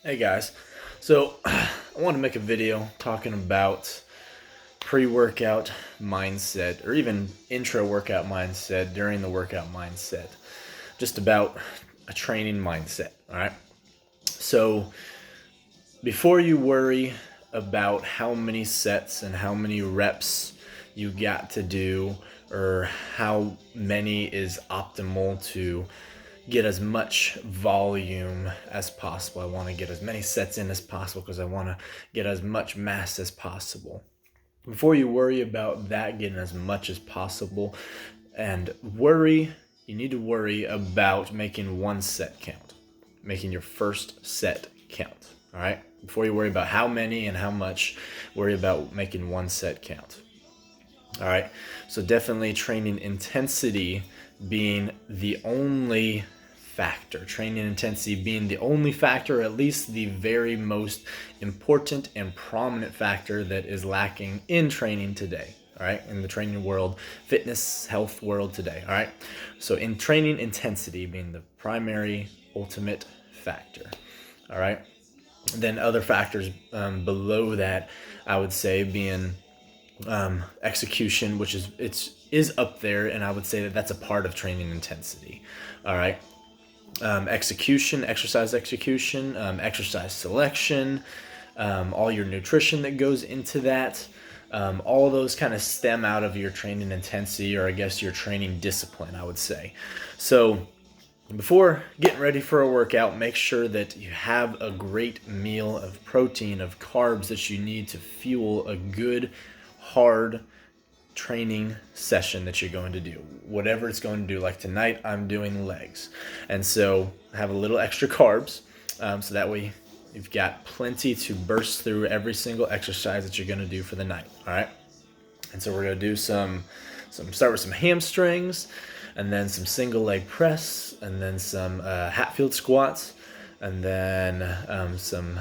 Hey guys, so I want to make a video talking about pre-workout mindset or even intra-workout mindset during the workout mindset, just about a training mindset. All right, so before you worry about how many sets and how many reps you got to do or how many is optimal to get as much volume as possible. I want to get as many sets in as possible because I want to get as much mass as possible. Before you worry about that getting as much as possible and you need to worry about making one set count, making your first set count. All right. Before you worry about how many and how much, worry about making one set count. All right. So definitely training intensity being the only factor. Training intensity being the only factor, or at least the very most important and prominent factor that is lacking in training today. All right. In the training world, fitness, health world today. All right. So in training intensity being the primary ultimate factor. All right. Then other factors below that, I would say being execution, which is up there, and I would say that that's a part of training intensity. All right, execution, exercise execution, exercise selection, all your nutrition that goes into that. All those kind of stem out of your training intensity, or I guess your training discipline, I would say. So before getting ready for a workout, make sure that you have a great meal of protein, of carbs that you need to fuel a good, hard training session that you're going to do. Whatever it's going to do. Like tonight, I'm doing legs. And so I have a little extra carbs. So that way you've got plenty to burst through every single exercise that you're going to do for the night. All right. And so we're going to do start with some hamstrings, and then some single leg press, and then some Hatfield squats, and then some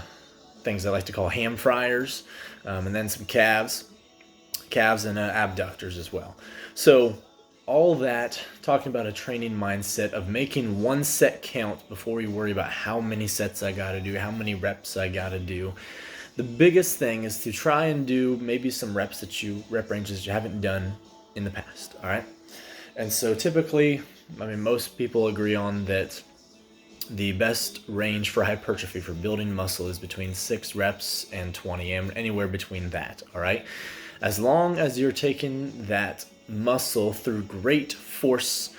things I like to call ham fryers, and then some calves and abductors as well. So all that, talking about a training mindset of making one set count before you worry about how many sets I got to do, how many reps I got to do. The biggest thing is to try and do maybe some rep ranges you haven't done in the past. All right. And so typically, most people agree on that the best range for hypertrophy, for building muscle, is between 6 reps and 20, and anywhere between that. All right. As long as you're taking that muscle through great force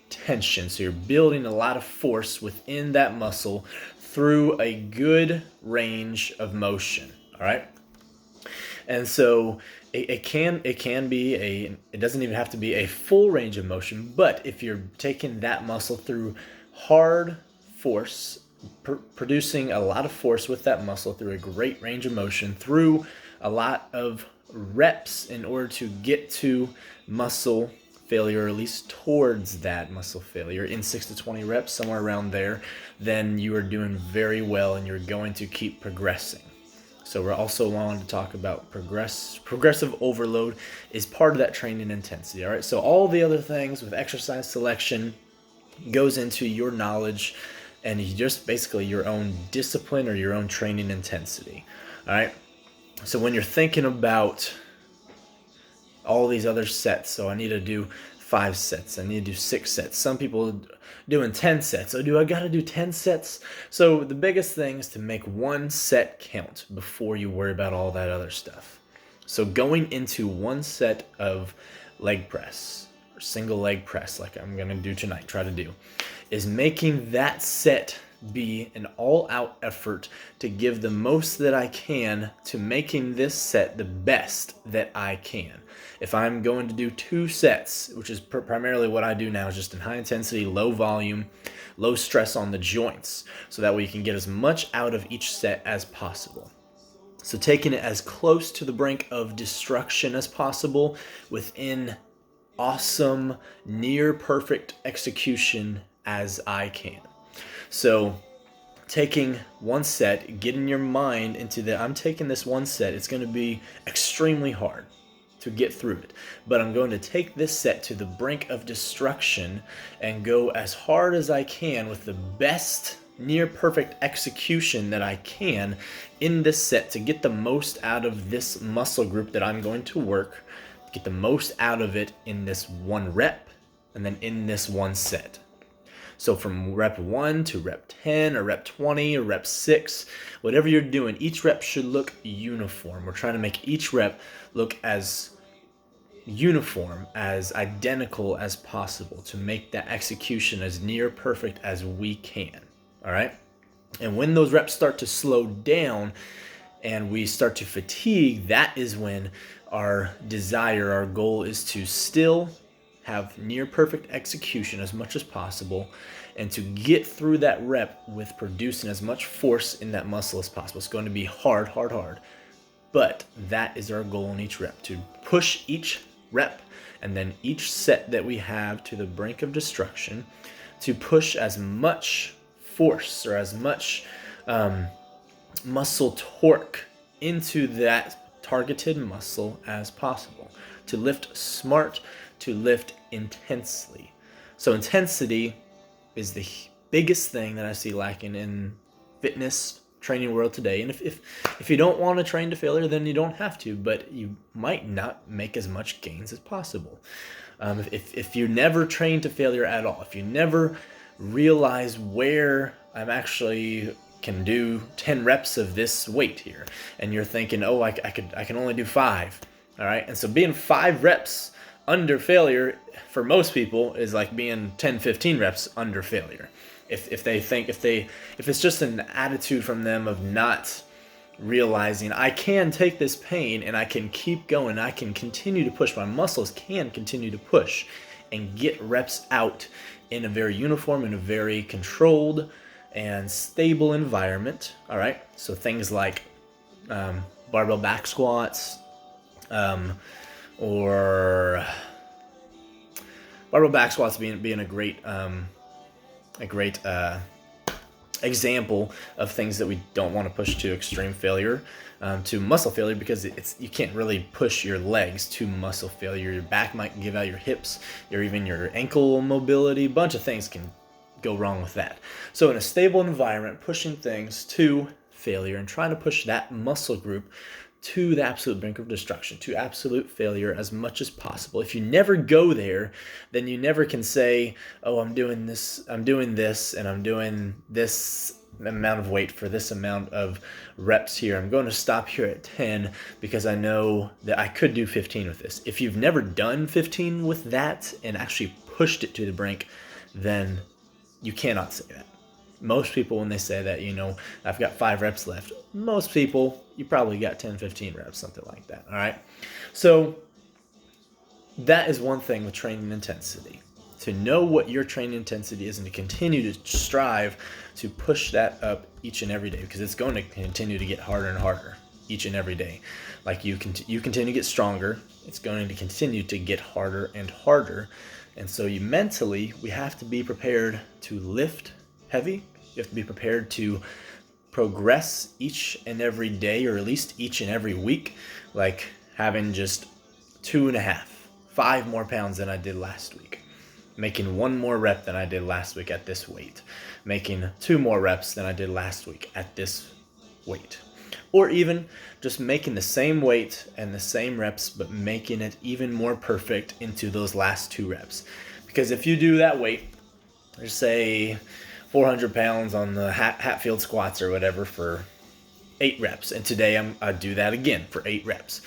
tension, so you're building a lot of force within that muscle through a good range of motion. All right. And so it can be it doesn't even have to be a full range of motion, but if you're taking that muscle through hard force, producing a lot of force with that muscle through a great range of motion, through a lot of reps in order to get to muscle failure, or at least towards that muscle failure in 6 to 20 reps, somewhere around there, then you are doing very well and you're going to keep progressing. So we're also wanting to talk about progressive overload is part of that training intensity. All right. So all the other things with exercise selection goes into your knowledge and just basically your own discipline or your own training intensity. All right. So when you're thinking about all these other sets, so I need to do 5 sets, I need to do 6 sets. Some people doing 10 sets. So do I got to do 10 sets? So the biggest thing is to make one set count before you worry about all that other stuff. So going into one set of leg press or single leg press, like I'm going to do tonight, try to do, is making that set be an all-out effort to give the most that I can to making this set the best that I can. If I'm going to do 2 sets, which is primarily what I do now, is just in high intensity, low volume, low stress on the joints, so that way you can get as much out of each set as possible. So taking it as close to the brink of destruction as possible within awesome, near perfect execution as I can. So taking one set, getting your mind into that, I'm taking this one set, it's going to be extremely hard to get through it, but I'm going to take this set to the brink of destruction and go as hard as I can with the best near perfect execution that I can in this set to get the most out of this muscle group that I'm going to work, get the most out of it in this one rep and then in this one set. So from rep 1 to rep 10 or rep 20 or rep 6, whatever you're doing, each rep should look uniform. We're trying to make each rep look as uniform, as identical as possible to make that execution as near perfect as we can. All right? And when those reps start to slow down and we start to fatigue, that is when our desire, our goal is to still have near perfect execution as much as possible and to get through that rep with producing as much force in that muscle as possible. It's going to be hard, hard, hard. But that is our goal in each rep, to push each rep and then each set that we have to the brink of destruction, to push as much force or as much muscle torque into that targeted muscle as possible, to lift smart, to lift intensely. So intensity is the biggest thing that I see lacking in fitness training world today. And if you don't want to train to failure, then you don't have to, but you might not make as much gains as possible. If you never train to failure at all, if you never realize where I'm actually can do 10 reps of this weight here, and you're thinking, oh, I can only do 5. All right. And so being 5 reps under failure for most people is like being 10-15 reps under failure. If it's just an attitude from them of not realizing I can take this pain and I can keep going, I can continue to push, my muscles can continue to push and get reps out in a very uniform, in a very controlled and stable environment. All right. So things like barbell back squats, or barbell back squats being a great example of things that we don't want to push to extreme failure, to muscle failure, because you can't really push your legs to muscle failure. Your back might give out, your hips, or even your ankle mobility. A bunch of things can go wrong with that. So in a stable environment, pushing things to failure and trying to push that muscle group to the absolute brink of destruction, to absolute failure as much as possible. If you never go there, then you never can say, oh, I'm doing this, and I'm doing this amount of weight for this amount of reps here. I'm going to stop here at 10 because I know that I could do 15 with this. If you've never done 15 with that and actually pushed it to the brink, then you cannot say that. Most people, when they say that, I've got 5 reps left. Most people, you probably got 10, 15 reps, something like that. All right. So that is one thing with training intensity. To know what your training intensity is and to continue to strive to push that up each and every day, because it's going to continue to get harder and harder each and every day. Like you continue to get stronger, it's going to continue to get harder and harder. And so we have to be prepared to lift heavy. You have to be prepared to progress each and every day, or at least each and every week, like having just 5 more pounds than I did last week, making 1 more rep than I did last week at this weight, making 2 more reps than I did last week at this weight, or even just making the same weight and the same reps, but making it even more perfect into those last 2 reps. Because if you do that weight, just say 400 pounds on the Hatfield squats or whatever for 8 reps. And today I do that again for 8 reps.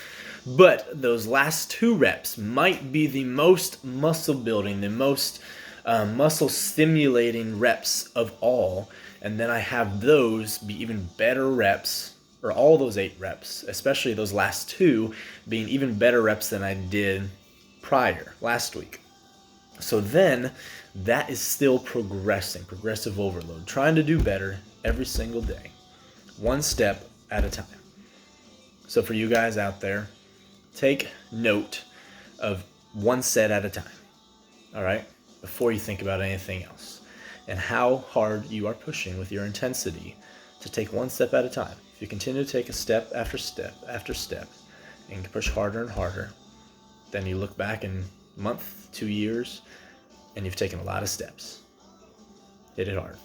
But those last 2 reps might be the most muscle building, the most muscle stimulating reps of all. And then I have those be even better reps, or all those 8 reps, especially those last 2 being even better reps than I did prior last week. So then that is still progressive overload, trying to do better every single day, 1 step at a time. So for you guys out there, take note of 1 set at a time, all right, before you think about anything else, and how hard you are pushing with your intensity to take 1 step at a time. If you continue to take a step after step after step and push harder and harder, then you look back in a month, 2 years, and you've taken a lot of steps. Hit it hard.